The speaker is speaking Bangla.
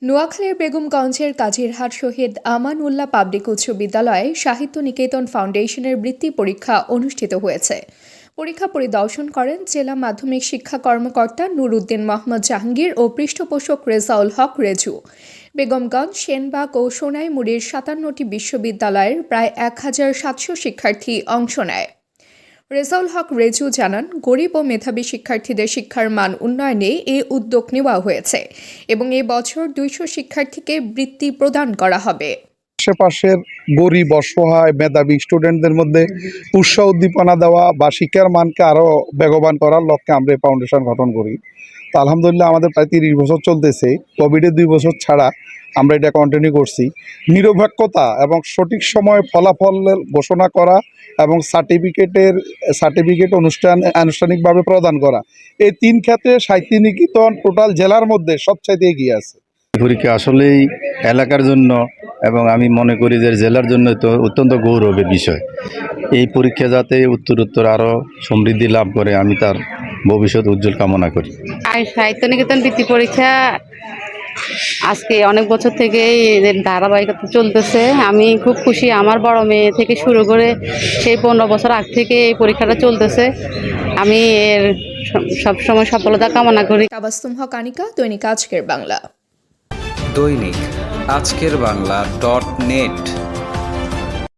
নোয়াখালীর বেগমগঞ্জের কাজিরহাট শহীদ আমান উল্লাহ পাবলিক উচ্চ বিদ্যালয়ে সাহিত্য নিকেতন ফাউন্ডেশনের বৃত্তি পরীক্ষা অনুষ্ঠিত হয়েছে। পরীক্ষা পরিদর্শন করেন জেলা মাধ্যমিক শিক্ষা কর্মকর্তা নুরউদ্দিন মোহাম্মদ জাহাঙ্গীর ও পৃষ্ঠপোষক রেজাউল হক রেজু। বেগমগঞ্জ, সেনবাগ ও সোনাইমুড়ির ৫৭টি বিশ্ববিদ্যালয়ের প্রায় ১,৭০০ শিক্ষার্থী অংশ নেয়। রেজাউল হক রেজু জানান, গরিব ও মেধাবী শিক্ষার্থীদের শিক্ষার মান উন্নয়নে এই উদ্যোগ নেওয়া হয়েছে এবং এ বছর ২০০ শিক্ষার্থীকে বৃত্তি প্রদান করা হবে। আশেপাশের গরিব, অসহায়, মেধাবী স্টুডেন্টদের মধ্যে উৎসাহ উদ্দীপনা দেওয়া বা শিক্ষার মানকে আরও বেগবান করার লক্ষ্যে আমরা এই ফাউন্ডেশন গঠন করি। তো আলহামদুলিল্লাহ আমাদের প্রায় 30 বছর চলতেছে। কোভিডের 2 বছর ছাড়া আমরা এটা কন্টিনিউ করছি। নিরপেক্ষতা এবং সঠিক সময়ে ফলাফল ঘোষণা করা এবং সার্টিফিকেট আনুষ্ঠানিকভাবে প্রদান করা, এই 3 ক্ষেত্রে সাহিত্য নিকেতন টোটাল জেলার মধ্যে সবচাইতে এগিয়ে আছে। পরীক্ষা আসলেই এলাকার জন্য এবং আমি মনে করি যে জেলার জন্য তো অত্যন্ত গৌরবের বিষয়। এই পরীক্ষা যাতে উত্তরোত্তর আরও সমৃদ্ধি লাভ করে, আমি তার ভবিষ্যৎ উজ্জ্বল কামনা করি। সাহিত্য নিকেতন বৃত্তি পরীক্ষা আজকে অনেক বছর থেকেই ধারাবাহিকতা চলতেছে। আমি খুব খুশি। আমার বড় মেয়ে থেকে শুরু করে সেই 15 বছর আগ থেকে এই পরীক্ষাটা চলতেছে। আমি এর সবসময় সফলতা কামনা করি। তাবাসসুম হক আনিকা, দৈনিক আজকের বাংলা। দৈনিক আজকের বাংলা .net